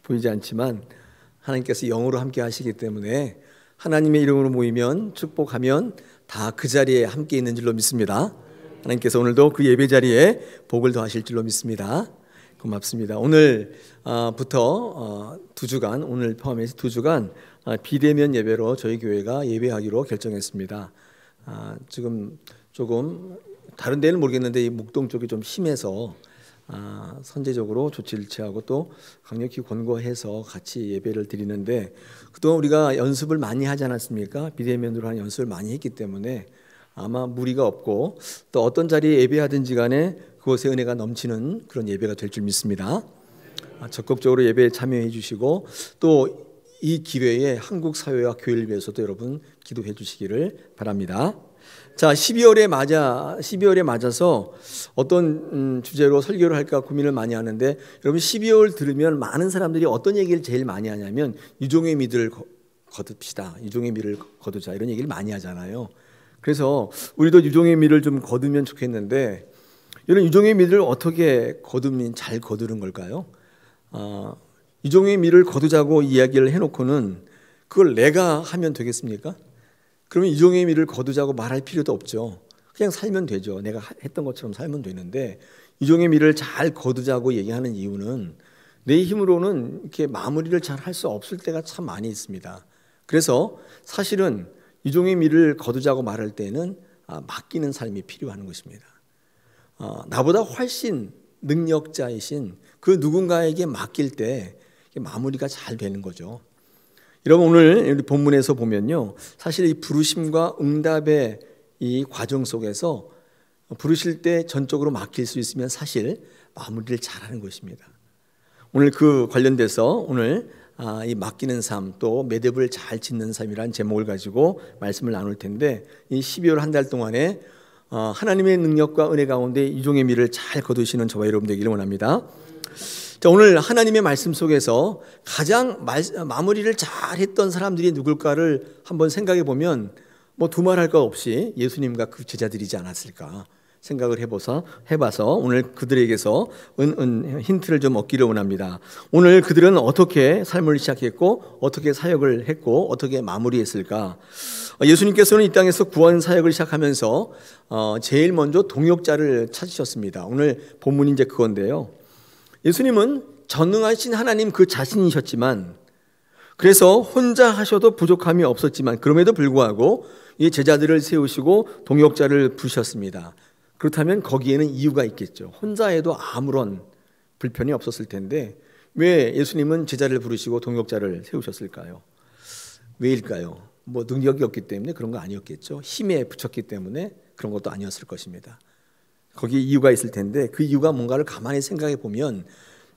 보이지 않지만 하나님께서 영으로 함께 하시기 때문에 하나님의 이름으로 모이면 축복하면 다 그 자리에 함께 있는 줄로 믿습니다. 하나님께서 오늘도 그 예배 자리에 복을 더하실 줄로 믿습니다. 고맙습니다. 오늘부터 2주간, 오늘 포함해서 2주간 비대면 예배로 저희 교회가 예배하기로 결정했습니다. 지금 조금 다른 데는 모르겠는데 이 목동 쪽이 좀 심해서 선제적으로 조치를 취하고 또 강력히 권고해서 같이 예배를 드리는데, 그동안 우리가 연습을 많이 하지 않았습니까? 비대면으로 하는 연습을 많이 했기 때문에 아마 무리가 없고 또 어떤 자리에 예배하든지 간에 그곳에 은혜가 넘치는 그런 예배가 될 줄 믿습니다. 적극적으로 예배에 참여해 주시고 또 이 기회에 한국 사회와 교회를 위해서도 여러분 기도해 주시기를 바랍니다. 자, 12월에 맞아서 어떤 주제로 설교를 할까 고민을 많이 하는데, 여러분 12월 들으면 많은 사람들이 어떤 얘기를 제일 많이 하냐면 유종의 미를 거둡시다, 유종의 미를 거두자, 이런 얘기를 많이 하잖아요. 그래서 우리도 유종의 미를 좀 거두면 좋겠는데, 이런 유종의 미를 어떻게 거두면 잘 거두는 걸까요? 유종의 미를 거두자고 이야기를 해놓고는 그걸 내가 하면 되겠습니까? 그러면 유종의 미를 거두자고 말할 필요도 없죠. 그냥 살면 되죠. 내가 했던 것처럼 살면 되는데, 유종의 미를 잘 거두자고 얘기하는 이유는 내 힘으로는 이렇게 마무리를 잘 할 수 없을 때가 참 많이 있습니다. 그래서 사실은 유종의 미를 거두자고 말할 때는 맡기는 삶이 필요한 것입니다. 나보다 훨씬 능력자이신 그 누군가에게 맡길 때 마무리가 잘 되는 거죠. 여러분, 오늘 우리 본문에서 보면요, 사실 이 부르심과 응답의 이 과정 속에서 부르실 때 전적으로 맡길 수 있으면 사실 마무리를 잘하는 것입니다. 오늘 그 관련돼서 오늘 이 맡기는 삶, 또 매듭을 잘 짓는 삶이라는 제목을 가지고 말씀을 나눌 텐데, 이 12월 한 달 동안에 하나님의 능력과 은혜 가운데 유종의 미를 잘 거두시는 저와 여러분 되기를 원합니다. 자, 오늘 하나님의 말씀 속에서 가장 마무리를 잘했던 사람들이 누굴까를 한번 생각해 보면 뭐 두말할 것 없이 예수님과 그 제자들이지 않았을까 생각을 해봐서 오늘 그들에게서 힌트를 좀 얻기를 원합니다. 오늘 그들은 어떻게 삶을 시작했고 어떻게 사역을 했고 어떻게 마무리했을까? 예수님께서는 이 땅에서 구원 사역을 시작하면서 제일 먼저 동역자를 찾으셨습니다. 오늘 본문이 이제 그건데요, 예수님은 전능하신 하나님 그 자신이셨지만, 그래서 혼자 하셔도 부족함이 없었지만 그럼에도 불구하고 이 제자들을 세우시고 동역자를 부르셨습니다. 그렇다면 거기에는 이유가 있겠죠. 혼자 해도 아무런 불편이 없었을 텐데 왜 예수님은 제자를 부르시고 동역자를 세우셨을까요? 왜일까요? 뭐 능력이 없기 때문에 그런 거 아니었겠죠. 힘에 붙였기 때문에 그런 것도 아니었을 것입니다. 거기에 이유가 있을 텐데 그 이유가 뭔가를 가만히 생각해 보면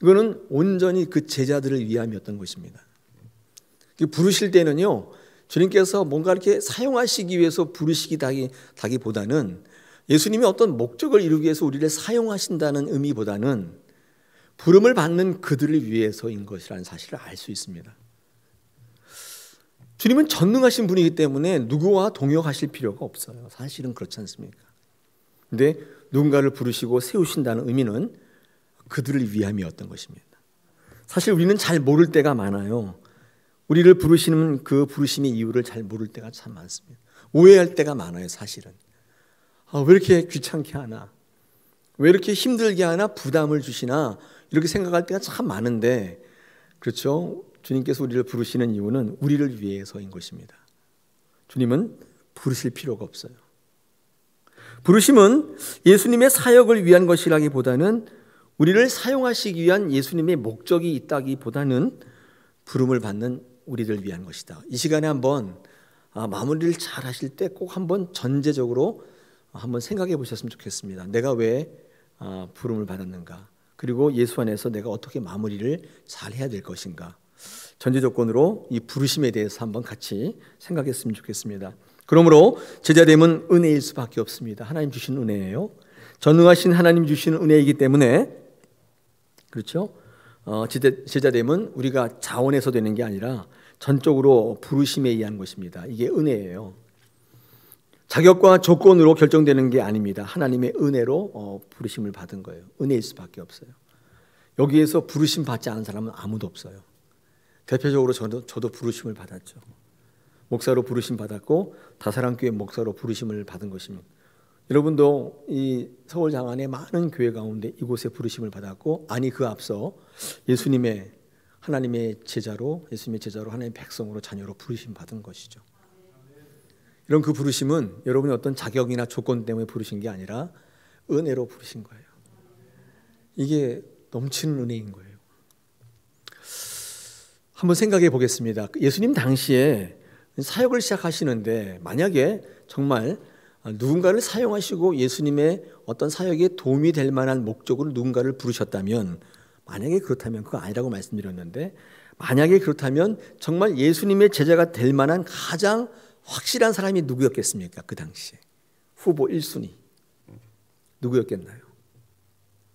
이거는 온전히 그 제자들을 위함이었던 것입니다. 부르실 때는요, 주님께서 뭔가 이렇게 사용하시기 위해서 부르시기보다는 예수님이 어떤 목적을 이루기 위해서 우리를 사용하신다는 의미보다는 부름을 받는 그들을 위해서인 것이라는 사실을 알 수 있습니다. 주님은 전능하신 분이기 때문에 누구와 동역하실 필요가 없어요. 사실은 그렇지 않습니까? 그런데 누군가를 부르시고 세우신다는 의미는 그들을 위함이었던 것입니다. 사실 우리는 잘 모를 때가 많아요. 우리를 부르시는 그 부르심의 이유를 잘 모를 때가 참 많습니다. 오해할 때가 많아요. 사실은 왜 이렇게 귀찮게 하나, 왜 이렇게 힘들게 하나, 부담을 주시나, 이렇게 생각할 때가 참 많은데, 그렇죠? 주님께서 우리를 부르시는 이유는 우리를 위해서인 것입니다. 주님은 부르실 필요가 없어요. 부르심은 예수님의 사역을 위한 것이라기보다는 우리를 사용하시기 위한 예수님의 목적이 있다기보다는 부름을 받는 우리를 위한 것이다. 이 시간에 한번 마무리를 잘 하실 때 꼭 한번 전제적으로 한번 생각해 보셨으면 좋겠습니다. 내가 왜 부름을 받았는가, 그리고 예수 안에서 내가 어떻게 마무리를 잘 해야 될 것인가, 전제 조건으로 이 부르심에 대해서 한번 같이 생각했으면 좋겠습니다. 그러므로 제자됨은 은혜일 수밖에 없습니다. 하나님 주신 은혜예요. 전능하신 하나님 주시는 은혜이기 때문에, 그렇죠? 제자됨은 우리가 자원해서 되는 게 아니라 전적으로 부르심에 의한 것입니다. 이게 은혜예요. 자격과 조건으로 결정되는 게 아닙니다. 하나님의 은혜로 부르심을 받은 거예요. 은혜일 수밖에 없어요. 여기에서 부르심 받지 않은 사람은 아무도 없어요. 대표적으로 저도 부르심을 받았죠. 목사로 부르심 받았고 다사랑교회 목사로 부르심을 받은 것입니다. 여러분도 이 서울 장안의 많은 교회 가운데 이곳에 부르심을 받았고, 아니 그 앞서 예수님의 하나님의 제자로, 예수님의 제자로 하나님의 백성으로 자녀로 부르심 받은 것이죠. 이런 그 부르심은 여러분의 어떤 자격이나 조건 때문에 부르신 게 아니라 은혜로 부르신 거예요. 이게 넘치는 은혜인 거예요. 한번 생각해 보겠습니다. 예수님 당시에 사역을 시작하시는데 만약에 정말 누군가를 사용하시고 예수님의 어떤 사역에 도움이 될 만한 목적으로 누군가를 부르셨다면, 만약에 그렇다면, 그거 아니라고 말씀드렸는데, 만약에 그렇다면 정말 예수님의 제자가 될 만한 가장 확실한 사람이 누구였겠습니까? 그 당시에 후보 1순위 누구였겠나요?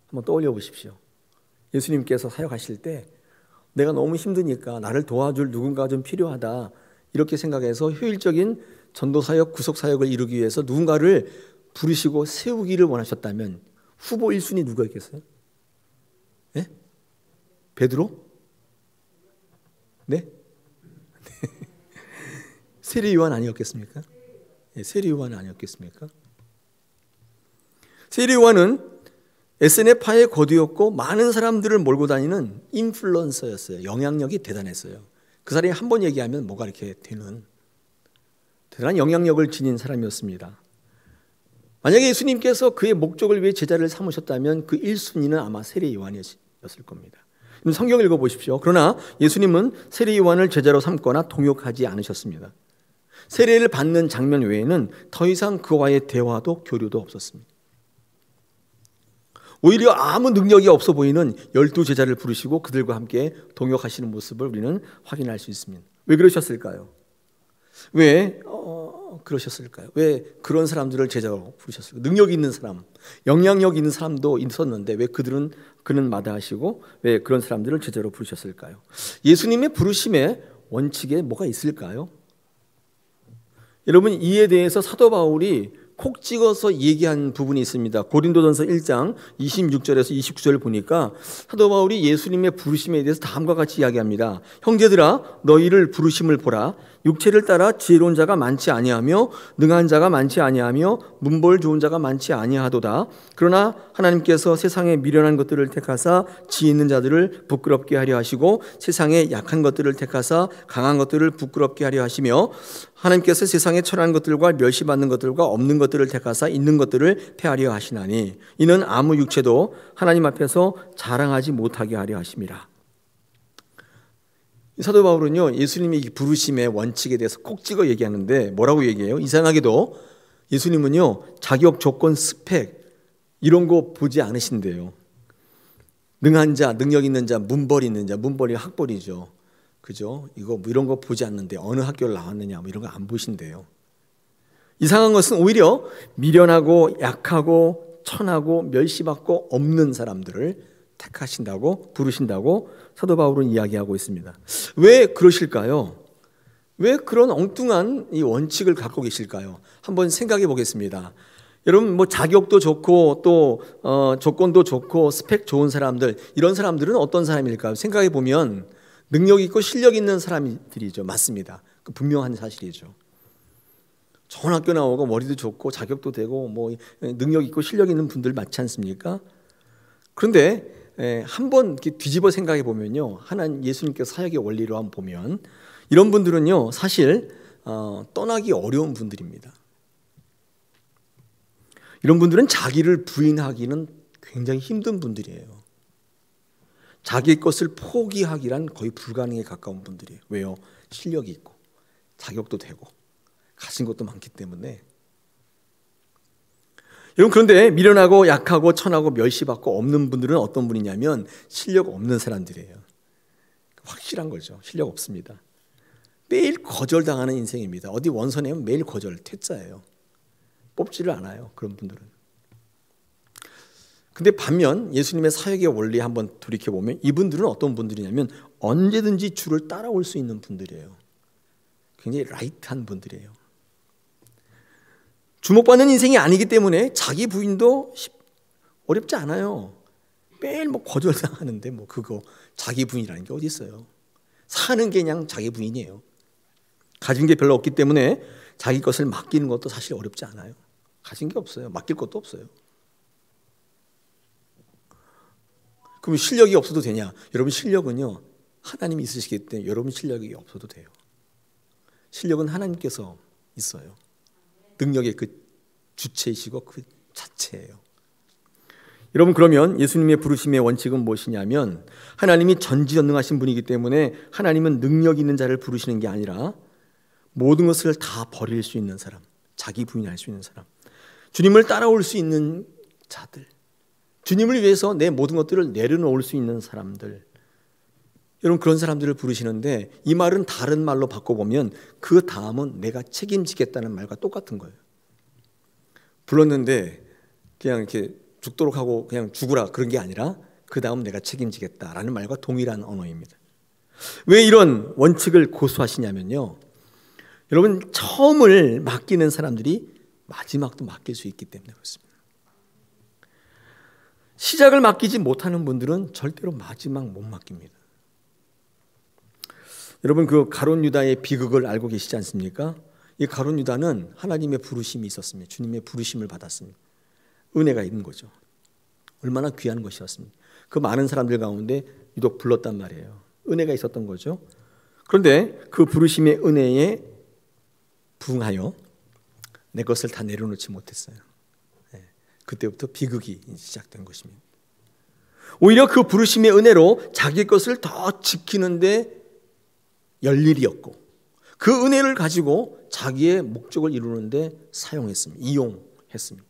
한번 떠올려 보십시오. 예수님께서 사역하실 때 내가 너무 힘드니까 나를 도와줄 누군가가 좀 필요하다, 이렇게 생각해서 효율적인 전도사역, 구속사역을 이루기 위해서 누군가를 부르시고 세우기를 원하셨다면 후보 1순위 누구였겠어요? 네? 베드로? 네? 세례 요한 아니었겠습니까? 네, 세례 요한 아니었겠습니까? 세례 요한은 SNF파의 거두였고 많은 사람들을 몰고 다니는 인플루언서였어요. 영향력이 대단했어요. 그 사람이 한 번 얘기하면 뭐가 이렇게 되는 대단한 영향력을 지닌 사람이었습니다. 만약에 예수님께서 그의 목적을 위해 제자를 삼으셨다면 그 1순위는 아마 세례 요한이었을 겁니다. 성경 읽어보십시오. 그러나 예수님은 세례 요한을 제자로 삼거나 동역하지 않으셨습니다. 세례를 받는 장면 외에는 더 이상 그와의 대화도 교류도 없었습니다. 오히려 아무 능력이 없어 보이는 12제자를 부르시고 그들과 함께 동역하시는 모습을 우리는 확인할 수 있습니다. 왜 그러셨을까요? 왜 그러셨을까요? 왜 그런 사람들을 제자로 부르셨을까요? 능력 있는 사람, 영향력 있는 사람도 있었는데 왜 그는 마다하시고 왜 그런 사람들을 제자로 부르셨을까요? 예수님의 부르심의 원칙에 뭐가 있을까요? 여러분, 이에 대해서 사도 바울이 콕 찍어서 얘기한 부분이 있습니다. 고린도전서 1장 26절에서 29절을 보니까 사도 바울이 예수님의 부르심에 대해서 다음과 같이 이야기합니다. 형제들아, 너희를 부르심을 보라. 육체를 따라 지혜로운 자가 많지 아니하며 능한 자가 많지 아니하며 문벌 좋은 자가 많지 아니하도다. 그러나 하나님께서 세상에 미련한 것들을 택하사 지혜 있는 자들을 부끄럽게 하려 하시고 세상에 약한 것들을 택하사 강한 것들을 부끄럽게 하려 하시며 하나님께서 세상에 천한 것들과 멸시받는 것들과 없는 것들을 택하사 있는 것들을 폐하려 하시나니 이는 아무 육체도 하나님 앞에서 자랑하지 못하게 하려 하심이라. 사도 바울은요, 예수님의 부르심의 원칙에 대해서 콕 찍어 얘기하는데 뭐라고 얘기해요? 이상하게도 예수님은요, 자격, 조건, 스펙 이런 거 보지 않으신대요. 능한 자, 능력 있는 자, 문벌 있는 자, 문벌이 학벌이죠. 그죠? 이거 뭐 이런 거 보지 않는데 어느 학교를 나왔느냐 뭐 이런 거 안 보신대요. 이상한 것은 오히려 미련하고 약하고 천하고 멸시받고 없는 사람들을 택하신다고 부르신다고 사도 바울은 이야기하고 있습니다. 왜 그러실까요? 왜 그런 엉뚱한 이 원칙을 갖고 계실까요? 한번 생각해 보겠습니다. 여러분, 뭐 자격도 좋고 또 조건도 좋고 스펙 좋은 사람들, 이런 사람들은 어떤 사람일까요? 생각해 보면 능력 있고 실력 있는 사람들이죠. 맞습니다. 그 분명한 사실이죠. 좋은 학교 나오고 머리도 좋고 자격도 되고 뭐 능력 있고 실력 있는 분들 많지 않습니까? 그런데 한번 이렇게 뒤집어 생각해 보면요, 하나님 예수님께서 사역의 원리로 한번 보면 이런 분들은요 사실 떠나기 어려운 분들입니다. 이런 분들은 자기를 부인하기는 굉장히 힘든 분들이에요. 자기 것을 포기하기란 거의 불가능에 가까운 분들이에요. 왜요? 실력이 있고 자격도 되고 가진 것도 많기 때문에. 여러분, 그런데 미련하고 약하고 천하고 멸시받고 없는 분들은 어떤 분이냐면 실력 없는 사람들이에요. 확실한 거죠. 실력 없습니다. 매일 거절당하는 인생입니다. 어디 원서 내면 매일 거절, 퇴짜예요. 뽑지를 않아요. 그런 분들은. 근데 반면 예수님의 사역의 원리 한번 돌이켜보면 이분들은 어떤 분들이냐면 언제든지 주를 따라올 수 있는 분들이에요. 굉장히 라이트한 분들이에요. 주목받는 인생이 아니기 때문에 자기 부인도 어렵지 않아요. 매일 뭐 거절당하는데 뭐 그거 자기 부인이라는 게 어디 있어요? 사는 게 그냥 자기 부인이에요. 가진 게 별로 없기 때문에 자기 것을 맡기는 것도 사실 어렵지 않아요. 가진 게 없어요. 맡길 것도 없어요. 그럼 실력이 없어도 되냐? 여러분 실력은요, 하나님이 있으시기 때문에 여러분 실력이 없어도 돼요. 실력은 하나님께서 있어요. 능력의 그 주체이시고 그 자체예요. 여러분, 그러면 예수님의 부르심의 원칙은 무엇이냐면, 하나님이 전지전능하신 분이기 때문에 하나님은 능력 있는 자를 부르시는 게 아니라 모든 것을 다 버릴 수 있는 사람, 자기 부인할 수 있는 사람, 주님을 따라올 수 있는 자들, 주님을 위해서 내 모든 것들을 내려놓을 수 있는 사람들, 여러분 그런 사람들을 부르시는데, 이 말은 다른 말로 바꿔보면 그 다음은 내가 책임지겠다는 말과 똑같은 거예요. 불렀는데 그냥 이렇게 죽도록 하고 그냥 죽으라 그런 게 아니라 그 다음 내가 책임지겠다라는 말과 동일한 언어입니다. 왜 이런 원칙을 고수하시냐면요, 여러분 처음을 맡기는 사람들이 마지막도 맡길 수 있기 때문에 그렇습니다. 시작을 맡기지 못하는 분들은 절대로 마지막 못 맡깁니다. 여러분 그 가룟 유다의 비극을 알고 계시지 않습니까? 이 가룟 유다는 하나님의 부르심이 있었습니다. 주님의 부르심을 받았습니다. 은혜가 있는 거죠. 얼마나 귀한 것이었습니다. 그 많은 사람들 가운데 유독 불렀단 말이에요. 은혜가 있었던 거죠. 그런데 그 부르심의 은혜에 부응하여 내 것을 다 내려놓지 못했어요. 그때부터 비극이 시작된 것입니다. 오히려 그 부르심의 은혜로 자기 것을 더 지키는데 열일이었고, 그 은혜를 가지고 자기의 목적을 이루는데 사용했습니다. 이용했습니다.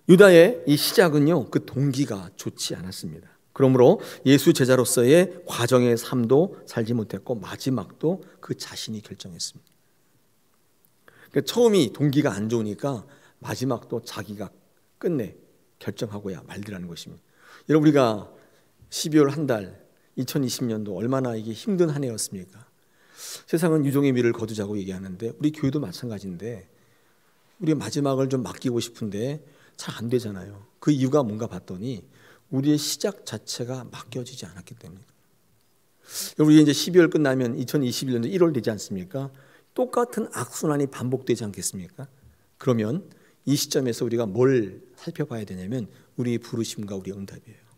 유다의 이 시작은요, 그 동기가 좋지 않았습니다. 그러므로 예수 제자로서의 과정의 삶도 살지 못했고 마지막도 그 자신이 결정했습니다. 그러니까 처음이 동기가 안 좋으니까 마지막도 자기가 끝내 결정하고야 말리라는 것입니다. 여러분 우리가 12월 한 달 2020년도 얼마나 이게 힘든 한 해였습니까? 세상은 유종의 미를 거두자고 얘기하는데 우리 교회도 마찬가지인데, 우리 마지막을 좀 맡기고 싶은데 잘 안 되잖아요. 그 이유가 뭔가 봤더니 우리의 시작 자체가 맡겨지지 않았기 때문입니다. 우리 이제 12월 끝나면 2021년도 1월 되지 않습니까? 똑같은 악순환이 반복되지 않겠습니까? 그러면 이 시점에서 우리가 뭘 살펴봐야 되냐면 우리의 부르심과 우리의 응답이에요.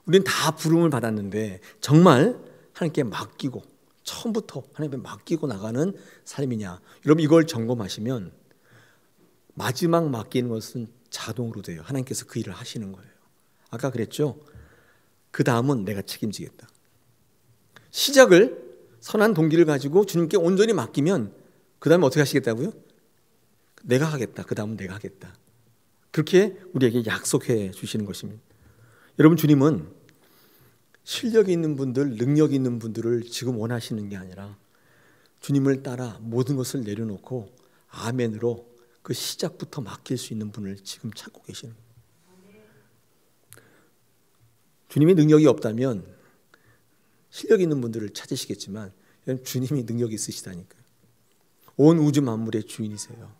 우리는 다 부름을 받았는데 정말 하나님께 맡기고 처음부터 하나님께 맡기고 나가는 삶이냐, 여러분 이걸 점검하시면 마지막 맡기는 것은 자동으로 돼요. 하나님께서 그 일을 하시는 거예요. 아까 그랬죠? 그 다음은 내가 책임지겠다. 시작을 선한 동기를 가지고 주님께 온전히 맡기면 그 다음에 어떻게 하시겠다고요? 내가 하겠다. 그 다음은 내가 하겠다. 그렇게 우리에게 약속해 주시는 것입니다. 여러분 주님은 실력이 있는 분들, 능력이 있는 분들을 지금 원하시는 게 아니라 주님을 따라 모든 것을 내려놓고 아멘으로 그 시작부터 맡길 수 있는 분을 지금 찾고 계시는 거예요. 주님이 능력이 없다면 실력 있는 분들을 찾으시겠지만 주님이 능력이 있으시다니까요. 온 우주 만물의 주인이세요.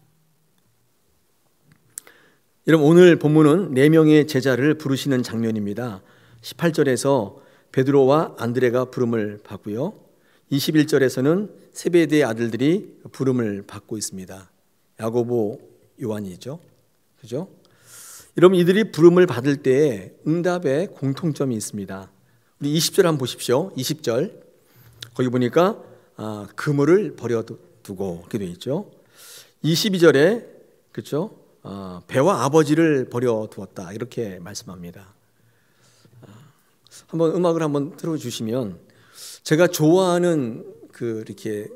여러분 오늘 본문은 4명의 제자를 부르시는 장면입니다. 18절에서 베드로와 안드레가 부름을 받고요, 21절에서는 세베대의 아들들이 부름을 받고 있습니다. 야고보, 요한이죠. 그죠? 여러분 이들이 부름을 받을 때에 응답에 공통점이 있습니다. 우리 20절 한번 보십시오. 20절 거기 보니까 그물을 버려두고 이렇게 되어 있죠. 22절에 그렇죠? 배와 아버지를 버려두었다 이렇게 말씀합니다. 한번 음악을 한번 틀어주시면, 제가 좋아하는 그 이렇게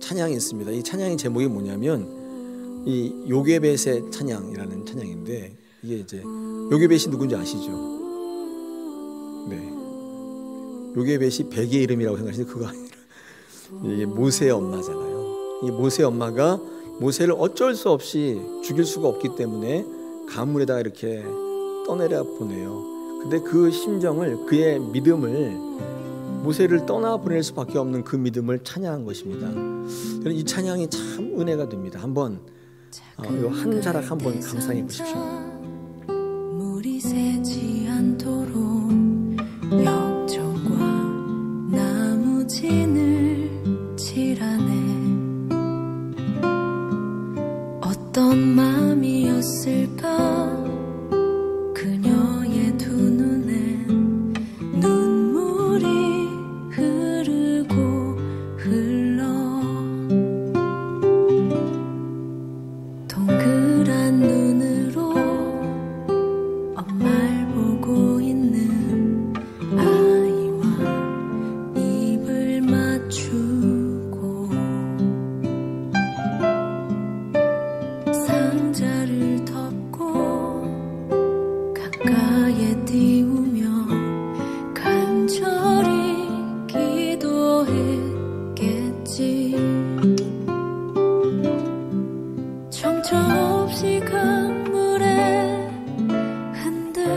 찬양이 있습니다. 이 찬양의 제목이 뭐냐면 이 요게벳의 찬양이라는 찬양인데, 이게 이제 요게벳이 누군지 아시죠? 네, 요게벳이 백의 이름이라고 생각하시는데 그거 아니라 이게 모세의 엄마잖아요. 이 모세의 엄마가 모세를 어쩔 수 없이 죽일 수가 없기 때문에 가물에다가 이렇게 떠내려 보내요. 근데 그 심정을, 그의 믿음을, 모세를 떠나보낼 수밖에 없는 그 믿음을 찬양한 것입니다. 저는 이 찬양이 참 은혜가 됩니다. 한번 한 자락 한번 감상해 보십시오. 물이 새지 진을 칠하네. 어떤 맘이었을까 그녀의 두 눈엔 눈물이 흐르고 흘러. 동그란 눈으로 엄마를 보고 있는 아이와 입을 맞추고 상자를 덮고 가까이에 띄우며 간절히 기도했겠지. 정처 없이 강물에 흔들흔들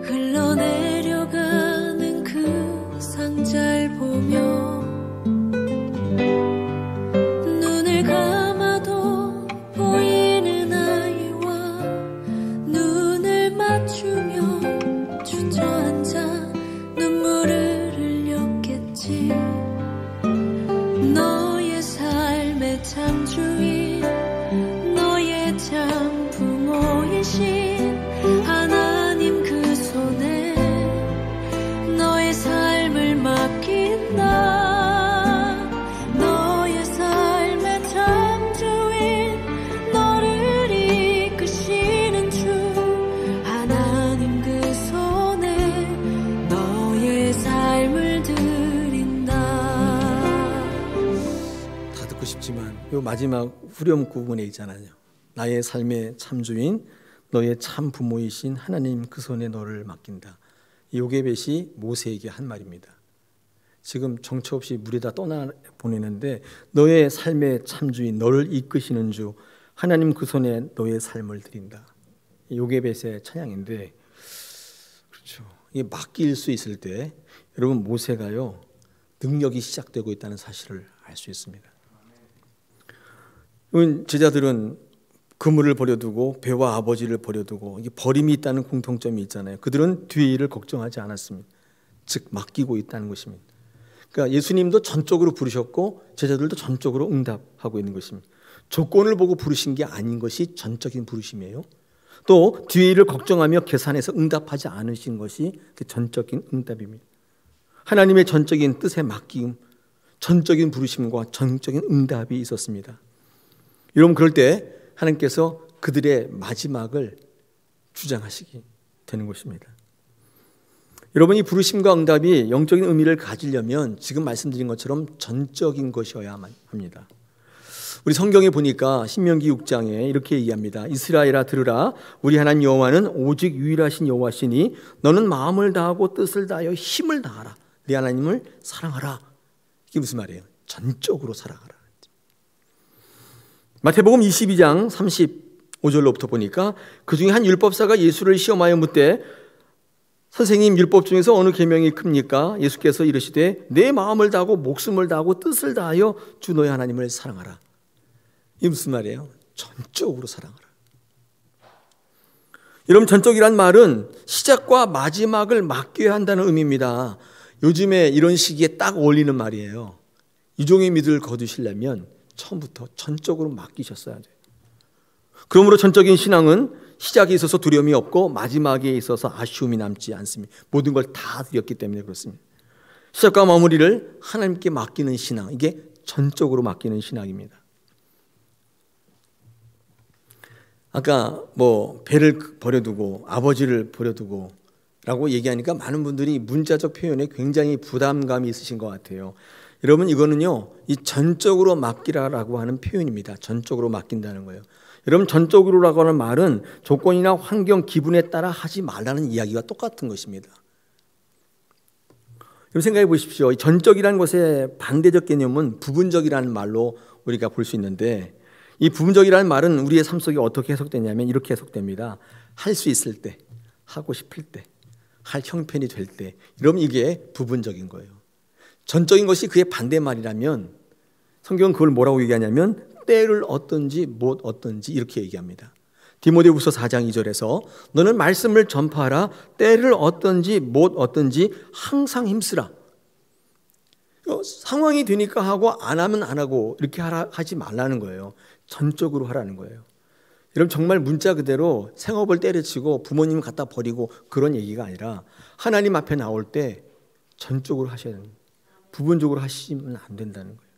흘러내려가는 그 상자를 보며 눈을 감아도 보이는 아이와 눈을 맞추며 주저앉아 눈물을 흘렸겠지. 너의 삶의 창조인 너의 참 부모이신 하나님 그 손에 너의 삶을 맡긴다. 너의 삶의 창조인 너를 이끄시는 주 하나님 그 손에 너의 삶을 드린다. 다 듣고 싶지만 요 마지막 후렴구 부분에 있잖아요. 나의 삶의 참주인 너의 참 부모이신 하나님 그 손에 너를 맡긴다. 이 요게벳이 모세에게 한 말입니다. 지금 정처 없이 물에다 떠나보내는데 너의 삶의 참주인 너를 이끄시는 주 하나님 그 손에 너의 삶을 드린다. 이 요게벳의 찬양인데, 그렇죠, 이게 맡길 수 있을 때 여러분 모세가요 능력이 시작되고 있다는 사실을 알 수 있습니다. 제자들은 그물을 버려두고 배와 아버지를 버려두고 이게 버림이 있다는 공통점이 있잖아요. 그들은 뒤의 일을 걱정하지 않았습니다. 즉 맡기고 있다는 것입니다. 그러니까 예수님도 전적으로 부르셨고 제자들도 전적으로 응답하고 있는 것입니다. 조건을 보고 부르신 게 아닌 것이 전적인 부르심이에요. 또 뒤의 일을 걱정하며 계산해서 응답하지 않으신 것이 그 전적인 응답입니다. 하나님의 전적인 뜻에 맡김, 전적인 부르심과 전적인 응답이 있었습니다. 여러분 그럴 때 하나님께서 그들의 마지막을 주장하시게 되는 것입니다. 여러분 이 부르심과 응답이 영적인 의미를 가지려면 지금 말씀드린 것처럼 전적인 것이어야만 합니다. 우리 성경에 보니까 신명기 6장에 이렇게 얘기합니다. 이스라엘아 들으라 우리 하나님 여호와는 오직 유일하신 여호와시니 너는 마음을 다하고 뜻을 다하여 힘을 다하라. 네 하나님을 사랑하라. 이게 무슨 말이에요? 전적으로 사랑하라. 마태복음 22장 35절로부터 보니까 그중에 한 율법사가 예수를 시험하여 묻되 선생님 율법 중에서 어느 계명이 큽니까? 예수께서 이르시되 내 마음을 다하고 목숨을 다하고 뜻을 다하여 주 너의 하나님을 사랑하라. 이게 무슨 말이에요? 전적으로 사랑하라. 여러분 전적이란 말은 시작과 마지막을 맡겨야 한다는 의미입니다. 요즘에 이런 시기에 딱 어울리는 말이에요. 유종의 미를 거두시려면 처음부터 전적으로 맡기셨어야 돼요. 그러므로 전적인 신앙은 시작에 있어서 두려움이 없고 마지막에 있어서 아쉬움이 남지 않습니다. 모든 걸 다 드렸기 때문에 그렇습니다. 시작과 마무리를 하나님께 맡기는 신앙, 이게 전적으로 맡기는 신앙입니다. 아까 배를 버려두고 아버지를 버려두고 라고 얘기하니까 많은 분들이 문자적 표현에 굉장히 부담감이 있으신 것 같아요. 여러분 이거는요 이 전적으로 맡기라라고 하는 표현입니다. 전적으로 맡긴다는 거예요. 여러분 전적으로라고 하는 말은 조건이나 환경, 기분에 따라 하지 말라는 이야기가 똑같은 것입니다. 여러분 생각해 보십시오. 전적이라는 것의 반대적 개념은 부분적이라는 말로 우리가 볼 수 있는데 이 부분적이라는 말은 우리의 삶 속에 어떻게 해석되냐면 이렇게 해석됩니다. 할 수 있을 때, 하고 싶을 때, 할 형편이 될 때, 이러면 이게 부분적인 거예요. 전적인 것이 그의 반대말이라면 성경은 그걸 뭐라고 얘기하냐면 때를 얻든지 못 얻든지 이렇게 얘기합니다. 디모데후서 4장 2절에서 너는 말씀을 전파하라. 때를 얻든지 못 얻든지 항상 힘쓰라. 상황이 되니까 하고 안 하면 안 하고 이렇게 하지 말라는 거예요. 전적으로 하라는 거예요. 여러분 정말 문자 그대로 생업을 때려치고 부모님 갖다 버리고 그런 얘기가 아니라 하나님 앞에 나올 때 전적으로 하셔야 됩니다. 부분적으로 하시면 안 된다는 거예요.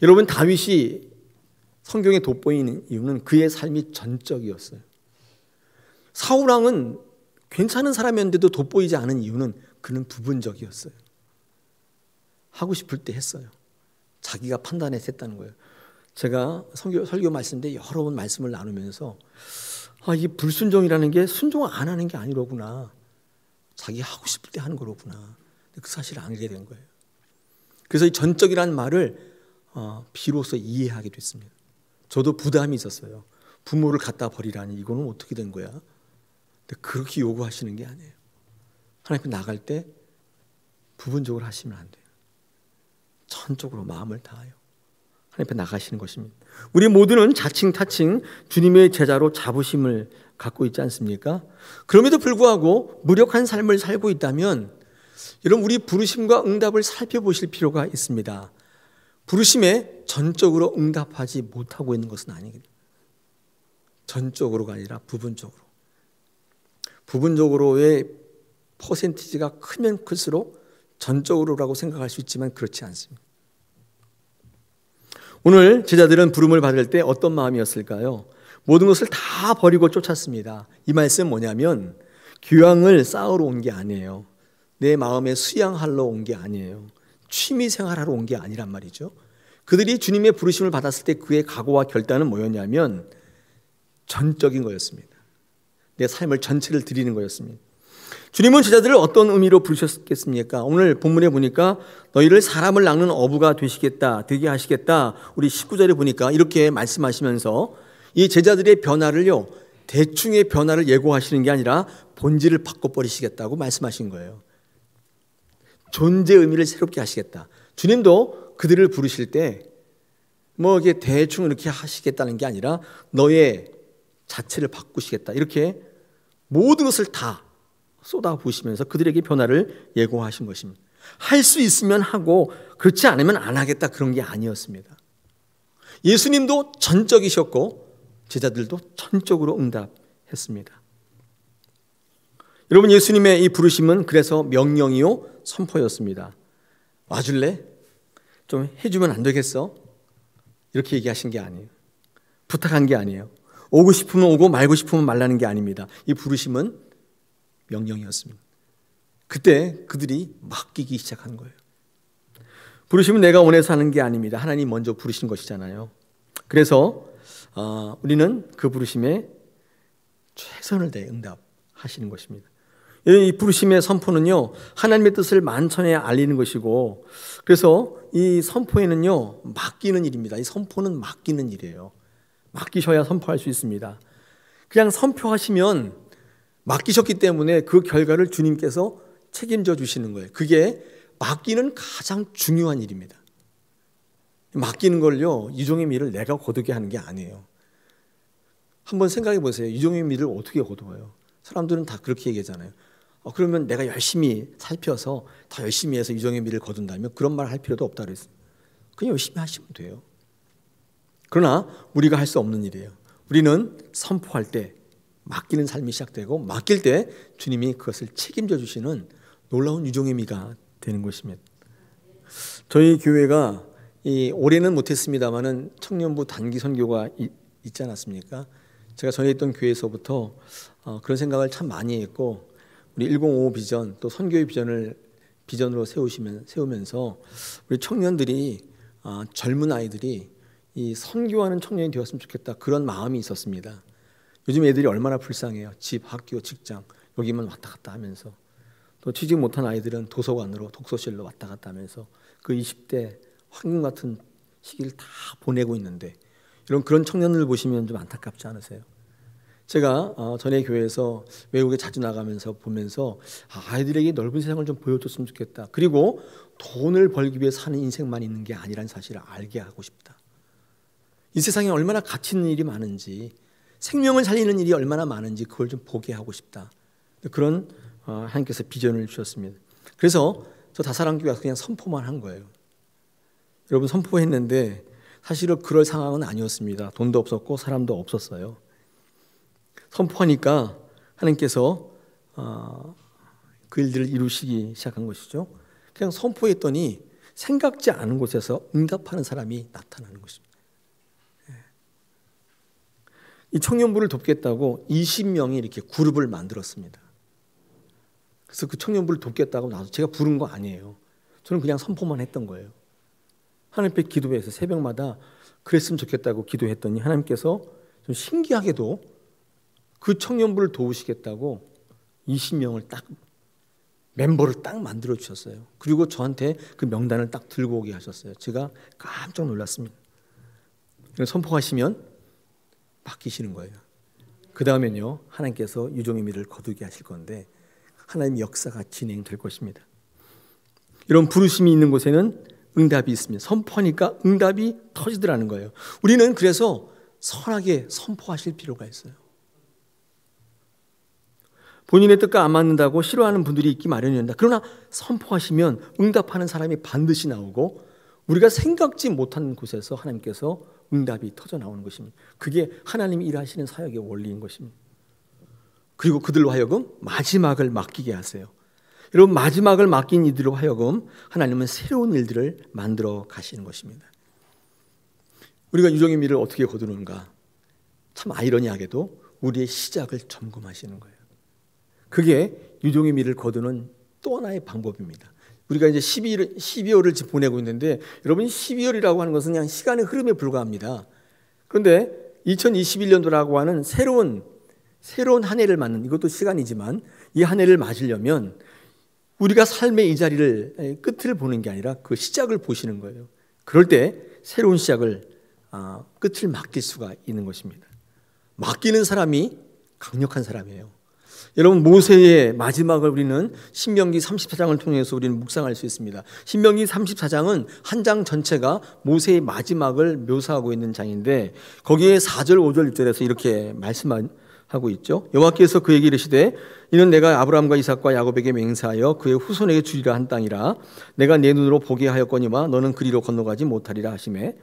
여러분 다윗이 성경에 돋보이는 이유는 그의 삶이 전적이었어요. 사울왕은 괜찮은 사람이었는데도 돋보이지 않은 이유는 그는 부분적이었어요. 하고 싶을 때 했어요. 자기가 판단해서 했다는 거예요. 제가 설교 말씀 때 여러 번 말씀을 나누면서 이게 불순종이라는 게 순종 안 하는 게 아니로구나. 자기 하고 싶을 때 하는 거로구나. 그 사실을 알게 된 거예요. 그래서 이 전적이라는 말을 비로소 이해하게 됐습니다. 저도 부담이 있었어요. 부모를 갖다 버리라니 이거는 어떻게 된 거야? 근데 그렇게 요구하시는 게 아니에요. 하나님 앞에 나갈 때 부분적으로 하시면 안 돼요. 전적으로 마음을 다하여 하나님 앞에 나가시는 것입니다. 우리 모두는 자칭 타칭 주님의 제자로 자부심을 갖고 있지 않습니까? 그럼에도 불구하고 무력한 삶을 살고 있다면 여러분 우리 부르심과 응답을 살펴보실 필요가 있습니다. 부르심에 전적으로 응답하지 못하고 있는 것은 아니거든요. 전적으로가 아니라 부분적으로. 부분적으로의 퍼센티지가 크면 클수록 전적으로라고 생각할 수 있지만 그렇지 않습니다. 오늘 제자들은 부름을 받을 때 어떤 마음이었을까요? 모든 것을 다 버리고 쫓았습니다. 이 말씀은 뭐냐면 교양을 쌓으러 온 게 아니에요. 내 마음에 수양하러 온 게 아니에요. 취미 생활하러 온 게 아니란 말이죠. 그들이 주님의 부르심을 받았을 때 그의 각오와 결단은 뭐였냐면 전적인 거였습니다. 내 삶을 전체를 드리는 거였습니다. 주님은 제자들을 어떤 의미로 부르셨겠습니까? 오늘 본문에 보니까 너희를 사람을 낚는 어부가 되게 하시겠다. 우리 19절에 보니까 이렇게 말씀하시면서 이 제자들의 변화를요, 대충의 변화를 예고하시는 게 아니라 본질을 바꿔버리시겠다고 말씀하신 거예요. 존재 의미를 새롭게 하시겠다. 주님도 그들을 부르실 때 이게 대충 이렇게 하시겠다는 게 아니라 너의 자체를 바꾸시겠다. 이렇게 모든 것을 다 쏟아부으시면서 그들에게 변화를 예고하신 것입니다. 할 수 있으면 하고 그렇지 않으면 안 하겠다 그런 게 아니었습니다. 예수님도 전적이셨고 제자들도 전적으로 응답했습니다. 여러분 예수님의 이 부르심은 그래서 명령이요 선포였습니다. 와줄래? 좀 해주면 안 되겠어? 이렇게 얘기하신 게 아니에요. 부탁한 게 아니에요. 오고 싶으면 오고 말고 싶으면 말라는 게 아닙니다. 이 부르심은 명령이었습니다. 그때 그들이 맡기기 시작한 거예요. 부르심은 내가 원해서 하는 게 아닙니다. 하나님 먼저 부르신 것이잖아요. 그래서 우리는 그 부르심에 최선을 다해 응답하시는 것입니다. 이 부르심의 선포는요, 하나님의 뜻을 만천에 알리는 것이고, 그래서 이 선포에는요, 맡기는 일입니다. 이 선포는 맡기는 일이에요. 맡기셔야 선포할 수 있습니다. 그냥 선포하시면 맡기셨기 때문에 그 결과를 주님께서 책임져 주시는 거예요. 그게 맡기는 가장 중요한 일입니다. 맡기는 걸요, 유종의 미를 내가 거두게 하는 게 아니에요. 한번 생각해 보세요. 유종의 미를 어떻게 거두어요? 사람들은 다 그렇게 얘기하잖아요. 그러면 내가 열심히 살펴서 더 열심히 해서 유종의 미를 거둔다면 그런 말 할 필요도 없다 그랬어요. 그냥 열심히 하시면 돼요. 그러나 우리가 할 수 없는 일이에요. 우리는 선포할 때 맡기는 삶이 시작되고 맡길 때 주님이 그것을 책임져 주시는 놀라운 유종의 미가 되는 것입니다. 저희 교회가 올해는 못했습니다만은 청년부 단기 선교가 있지 않았습니까? 제가 전에 있던 교회에서부터 그런 생각을 참 많이 했고 우리 105 비전 또 선교의 비전으로 세우면서 우리 청년들이 젊은 아이들이 이 선교하는 청년이 되었으면 좋겠다 그런 마음이 있었습니다. 요즘 애들이 얼마나 불쌍해요. 집, 학교, 직장 여기만 왔다 갔다 하면서 또 취직 못한 아이들은 도서관으로 독서실로 왔다 갔다 하면서 그 20대 황금 같은 시기를 다 보내고 있는데 그런 청년들 보시면 좀 안타깝지 않으세요? 제가 전에 교회에서 외국에 자주 나가면서 보면서 아이들에게 넓은 세상을 좀 보여줬으면 좋겠다. 그리고 돈을 벌기 위해 사는 인생만 있는 게 아니라는 사실을 알게 하고 싶다. 이 세상에 얼마나 가치 있는 일이 많은지 생명을 살리는 일이 얼마나 많은지 그걸 좀 보게 하고 싶다. 그런 하나님께서 비전을 주셨습니다. 그래서 저 다사랑교회 와서 그냥 선포만 한 거예요. 여러분, 선포했는데 사실은 그럴 상황은 아니었습니다. 돈도 없었고 사람도 없었어요. 선포하니까 하나님께서 그 일들을 이루시기 시작한 것이죠. 그냥 선포했더니 생각지 않은 곳에서 응답하는 사람이 나타나는 것입니다. 이 청년부를 돕겠다고 20명이 이렇게 그룹을 만들었습니다. 그래서 그 청년부를 돕겠다고 나서 제가 부른 거 아니에요. 저는 그냥 선포만 했던 거예요. 하나님 앞에 기도해서 새벽마다 그랬으면 좋겠다고 기도했더니 하나님께서 좀 신기하게도 그 청년부를 도우시겠다고 20명을 딱 멤버를 딱 만들어 주셨어요. 그리고 저한테 그 명단을 딱 들고 오게 하셨어요. 제가 깜짝 놀랐습니다. 선포하시면 바뀌시는 거예요. 그 다음엔요, 하나님께서 유종의 미를 거두게 하실 건데 하나님의 역사가 진행될 것입니다. 이런 부르심이 있는 곳에는 응답이 있습니다. 선포하니까 응답이 터지더라는 거예요. 우리는 그래서 선하게 선포하실 필요가 있어요. 본인의 뜻과 안 맞는다고 싫어하는 분들이 있기 마련이었다. 그러나 선포하시면 응답하는 사람이 반드시 나오고 우리가 생각지 못한 곳에서 하나님께서 응답이 터져 나오는 것입니다. 그게 하나님이 일하시는 사역의 원리인 것입니다. 그리고 그들로 하여금 마지막을 맡기게 하세요. 여러분, 마지막을 맡긴 이들로 하여금 하나님은 새로운 일들을 만들어 가시는 것입니다. 우리가 유종의 미를 어떻게 거두는가? 참 아이러니하게도 우리의 시작을 점검하시는 거예요. 그게 유종의 미를 거두는 또 하나의 방법입니다. 우리가 이제 12월을 지금 보내고 있는데 여러분, 12월이라고 하는 것은 그냥 시간의 흐름에 불과합니다. 그런데 2021년도라고 하는 새로운 한 해를 맞는, 이것도 시간이지만 이 한 해를 맞으려면 우리가 삶의 이 자리를 끝을 보는 게 아니라 그 시작을 보시는 거예요. 그럴 때 새로운 시작을 끝을 맡길 수가 있는 것입니다. 맡기는 사람이 강력한 사람이에요. 여러분, 모세의 마지막을 우리는 신명기 34장을 통해서 우리는 묵상할 수 있습니다. 신명기 34장은 한 장 전체가 모세의 마지막을 묘사하고 있는 장인데 거기에 4절, 5절, 6절에서 이렇게 말씀하고 있죠. 여호와께서 그에게 이르시되 이는 내가 아브라함과 이삭과 야곱에게 맹세하여 그의 후손에게 주리라 한 땅이라 내가 내 눈으로 보게 하였거니와 너는 그리로 건너가지 못하리라 하시매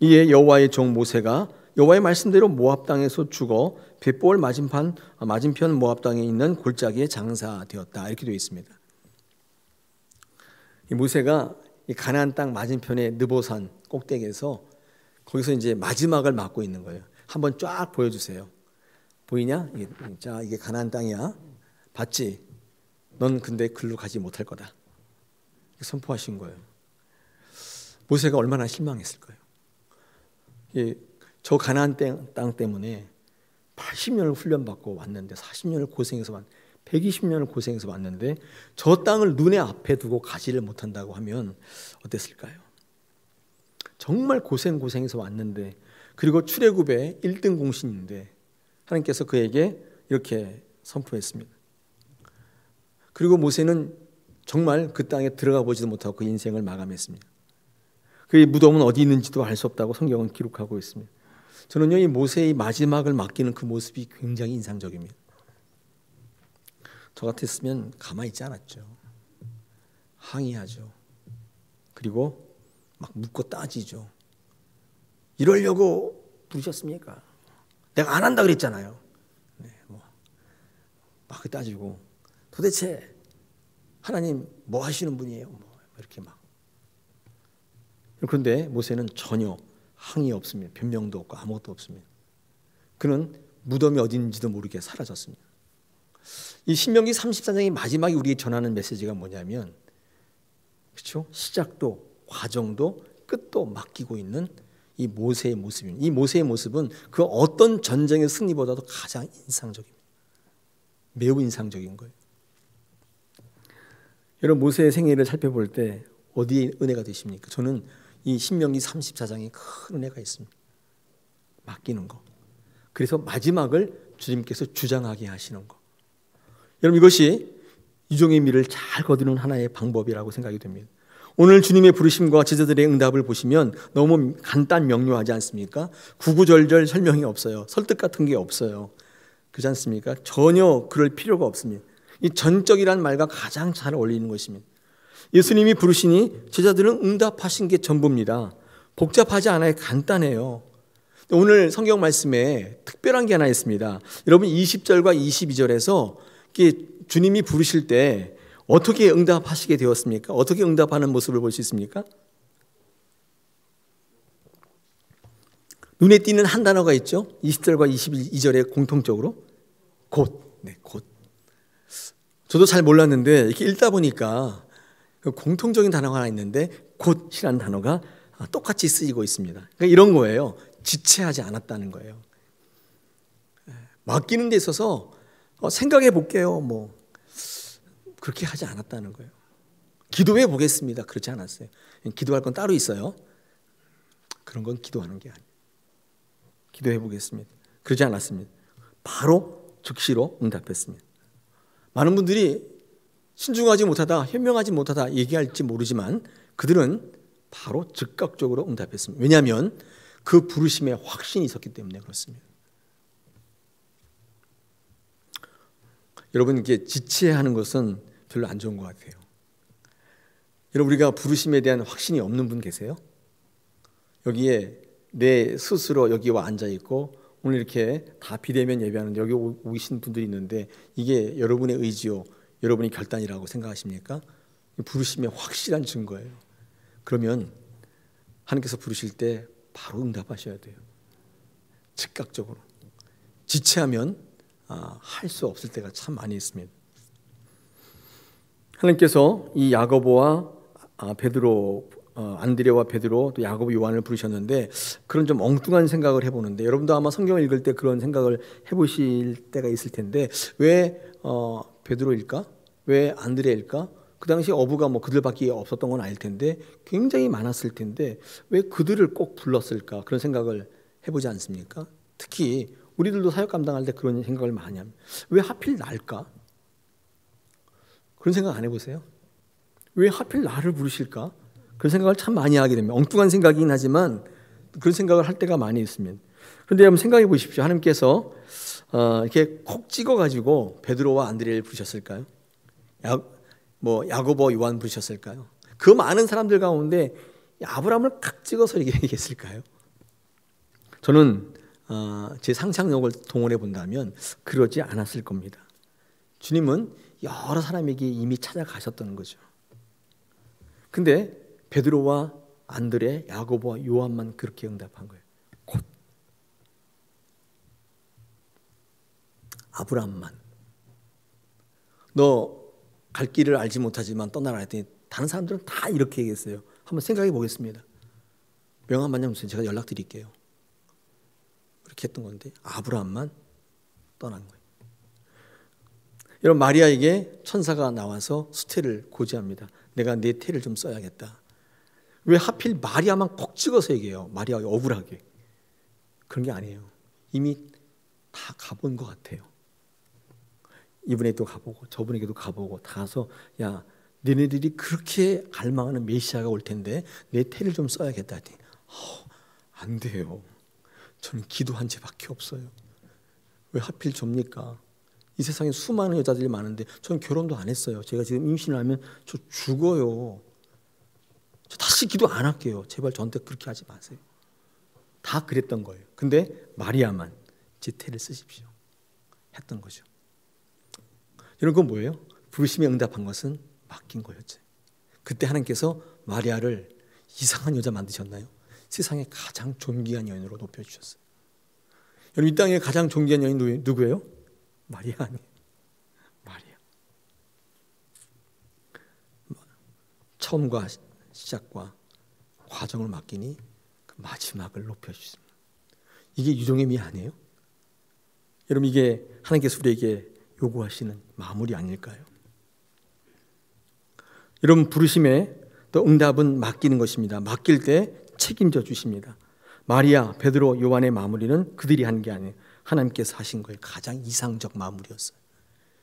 이에 여호와의 종 모세가 여호와의 말씀대로 모압 땅에서 죽어 벳볼 맞은편 모압 땅에 있는 골짜기에 장사되었다. 이렇게 되어 있습니다. 이 모세가 이 가나안 땅 맞은편의 느보산 꼭대기에서 거기서 이제 마지막을 맞고 있는 거예요. 한번 쫙 보여주세요. 보이냐? 자, 이게 가나안 땅이야. 봤지? 넌 근데 글로 가지 못할 거다. 선포하신 거예요. 모세가 얼마나 실망했을 거예요. 저 가나안 땅 때문에 80년을 훈련받고 왔는데 40년을 고생해서 120년을 고생해서 왔는데 저 땅을 눈에 앞에 두고 가지를 못한다고 하면 어땠을까요? 정말 고생해서 왔는데 그리고 출애굽의 1등 공신인데 하나님께서 그에게 이렇게 선포했습니다. 그리고 모세는 정말 그 땅에 들어가 보지도 못하고 그 인생을 마감했습니다. 그의 무덤은 어디 있는지도 알 수 없다고 성경은 기록하고 있습니다. 저는요, 이 모세의 마지막을 맡기는 그 모습이 굉장히 인상적입니다. 저 같았으면 가만히 있지 않았죠. 항의하죠. 그리고 막 묻고 따지죠. 이러려고 부르셨습니까? 내가 안 한다 그랬잖아요. 막 따지고 도대체 하나님 뭐 하시는 분이에요? 이렇게 막. 그런데 모세는 전혀 항의 없습니다. 변명도 없고 아무것도 없습니다. 그는 무덤이 어딘지도 모르게 사라졌습니다. 이 신명기 34장의 마지막에 우리에게 전하는 메시지가 뭐냐면, 그렇죠? 시작도 과정도 끝도 맡기고 있는 이 모세의 모습입니다. 이 모세의 모습은 그 어떤 전쟁의 승리보다도 가장 인상적입니다. 매우 인상적인 거예요. 여러분, 모세의 생애를 살펴볼 때 어디에 은혜가 되십니까? 저는 이 신명기 34장에 큰 은혜가 있습니다. 맡기는 거. 그래서 마지막을 주님께서 주장하게 하시는 거. 여러분, 이것이 유종의 미를 잘 거두는 하나의 방법이라고 생각이 됩니다. 오늘 주님의 부르심과 제자들의 응답을 보시면 너무 간단 명료하지 않습니까? 구구절절 설명이 없어요. 설득 같은 게 없어요. 그렇지 않습니까? 전혀 그럴 필요가 없습니다. 이 전적이란 말과 가장 잘 어울리는 것입니다. 예수님이 부르시니 제자들은 응답하신 게 전부입니다. 복잡하지 않아요. 간단해요. 오늘 성경 말씀에 특별한 게 하나 있습니다. 여러분 20절과 22절에서 주님이 부르실 때 어떻게 응답하시게 되었습니까? 어떻게 응답하는 모습을 볼 수 있습니까? 눈에 띄는 한 단어가 있죠. 20절과 22절에 공통적으로 곧. 네, 곧. 저도 잘 몰랐는데 이렇게 읽다 보니까 공통적인 단어가 하나 있는데 곧이라는 단어가 똑같이 쓰이고 있습니다. 그러니까 이런 거예요. 지체하지 않았다는 거예요. 맡기는 데 있어서 생각해 볼게요. 뭐 그렇게 하지 않았다는 거예요. 기도해 보겠습니다. 그렇지 않았어요. 기도할 건 따로 있어요. 그런 건 기도하는 게 아니에요. 기도해 보겠습니다. 그러지 않았습니다. 바로 즉시로 응답했습니다. 많은 분들이 신중하지 못하다, 현명하지 못하다 얘기할지 모르지만 그들은 바로 즉각적으로 응답했습니다. 왜냐하면 그 부르심에 확신이 있었기 때문에 그렇습니다. 여러분, 이게 지체하는 것은 별로 안 좋은 것 같아요. 여러분, 우리가 부르심에 대한 확신이 없는 분 계세요? 여기에 내 스스로 여기 와 앉아 있고 오늘 이렇게 다 비대면 예배하는데 여기 오신 분들이 있는데 이게 여러분의 의지요, 여러분의 결단이라고 생각하십니까? 부르심의 확실한 증거예요. 그러면 하나님께서 부르실 때 바로 응답하셔야 돼요. 즉각적으로. 지체하면 할 수 없을 때가 참 많이 있습니다. 하나님께서 이 야고보와 베드로, 안드레와 베드로, 또 야고보, 요한을 부르셨는데 그런 좀 엉뚱한 생각을 해보는데 여러분도 아마 성경을 읽을 때 그런 생각을 해보실 때가 있을 텐데 왜 베드로일까? 왜 안드레일까? 그 당시 어부가 뭐 그들밖에 없었던 건 아닐 텐데 굉장히 많았을 텐데 왜 그들을 꼭 불렀을까? 그런 생각을 해보지 않습니까? 특히 우리들도 사역 감당할 때 그런 생각을 많이 합니다. 왜 하필 날까? 그런 생각 안 해보세요? 왜 하필 나를 부르실까? 그런 생각을 참 많이 하게 됩니다. 엉뚱한 생각이긴 하지만 그런 생각을 할 때가 많이 있습니다. 그런데 한번 생각해 보십시오. 하나님께서 이렇게 콕 찍어가지고 베드로와 안드레를 부르셨을까요? 야고보, 요한 부르셨을까요? 그 많은 사람들 가운데 아브라함을 칵 찍어서 얘기했을까요? 저는 제 상상력을 동원해 본다면 그러지 않았을 겁니다. 주님은 여러 사람에게 이미 찾아가셨던 거죠. 근데 베드로와 안드레, 야고보와 요한만 그렇게 응답한 거예요. 곧. 아브라함만. 너 갈 길을 알지 못하지만 떠나라 했더니 다른 사람들은 다 이렇게 얘기했어요. 한번 생각해 보겠습니다. 명함 만장 주세요. 제가 연락드릴게요. 그렇게 했던 건데 아브라함만 떠난 거예요. 여러분, 마리아에게 천사가 나와서 수태를 고지합니다. 내가 내 태를 좀 써야겠다. 왜 하필 마리아만 콕 찍어서 얘기해요? 마리아가 억울하게. 그런 게 아니에요. 이미 다 가본 것 같아요. 이분에게도 가보고 저분에게도 가보고 다 가서 야, 너네들이 그렇게 갈망하는 메시아가 올 텐데 내 태를 좀 써야겠다 했더니 안 돼요. 저는 기도한 죄밖에 없어요. 왜 하필 접니까? 이 세상에 수많은 여자들이 많은데 저는 결혼도 안 했어요. 제가 지금 임신을 하면 저 죽어요. 저 다시 기도 안 할게요. 제발 저한테 그렇게 하지 마세요. 다 그랬던 거예요. 근데 마리아만 제 태를 쓰십시오 했던 거죠. 여러분, 그건 뭐예요? 부르심에 응답한 것은 맡긴 거였죠. 그때 하나님께서 마리아를 이상한 여자 만드셨나요? 세상에 가장 존귀한 여인으로 높여주셨어요. 여러분, 이 땅에 가장 존귀한 여인 누구예요? 마리아 아니에요. 마리아. 처음과 시작과 과정을 맡기니 그 마지막을 높여주십니다. 이게 유종의 미 아니에요? 여러분, 이게 하나님께서 우리에게 요구하시는 마무리 아닐까요? 여러분, 부르심에 또 응답은 맡기는 것입니다. 맡길 때 책임져 주십니다. 마리아, 베드로, 요한의 마무리는 그들이 한 게 아니에요. 하나님께서 하신 거예요. 가장 이상적 마무리였어요.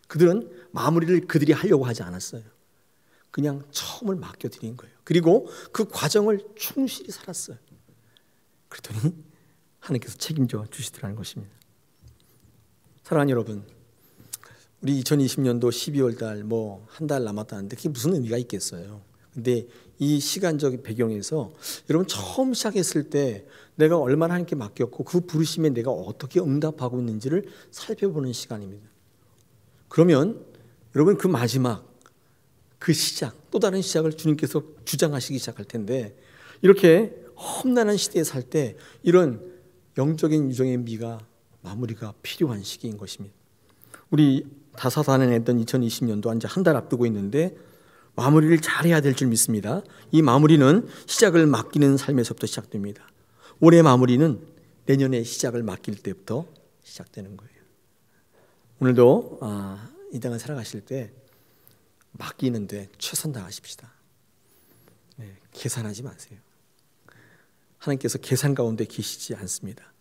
그들은 마무리를 그들이 하려고 하지 않았어요. 그냥 처음을 맡겨드린 거예요. 그리고 그 과정을 충실히 살았어요. 그랬더니 하나님께서 책임져 주시더라는 것입니다. 사랑하는 여러분, 우리 2020년도 12월 달 뭐 한 달 남았다는데 그게 무슨 의미가 있겠어요. 근데 이 시간적 배경에서 여러분 처음 시작했을 때 내가 얼마나 하나님께 맡겼고 그 부르심에 내가 어떻게 응답하고 있는지를 살펴보는 시간입니다. 그러면 여러분 그 마지막 그 시작, 또 다른 시작을 주님께서 주장하시기 시작할 텐데 이렇게 험난한 시대에 살 때 이런 영적인 유정의 미가 마무리가 필요한 시기인 것입니다. 우리 다사다난했던 2020년도 이제 한 달 앞두고 있는데 마무리를 잘해야 될 줄 믿습니다. 이 마무리는 시작을 맡기는 삶에서부터 시작됩니다. 올해 마무리는 내년에 시작을 맡길 때부터 시작되는 거예요. 오늘도 이 땅을 살아가실 때 맡기는데 최선 다하십시다. 계산하지 마세요. 하나님께서 계산 가운데 계시지 않습니다.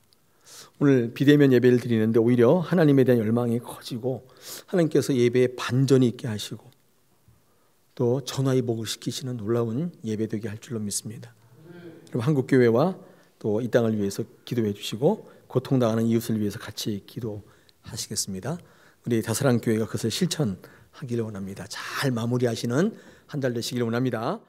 오늘 비대면 예배를 드리는데 오히려 하나님에 대한 열망이 커지고 하나님께서 예배에 반전이 있게 하시고 또 전화위복을 시키시는 놀라운 예배 되게 할 줄로 믿습니다. 그럼 한국교회와 또 이 땅을 위해서 기도해 주시고 고통당하는 이웃을 위해서 같이 기도하시겠습니다. 우리 다사랑교회가 그것을 실천하기를 원합니다. 잘 마무리하시는 한 달 되시기를 원합니다.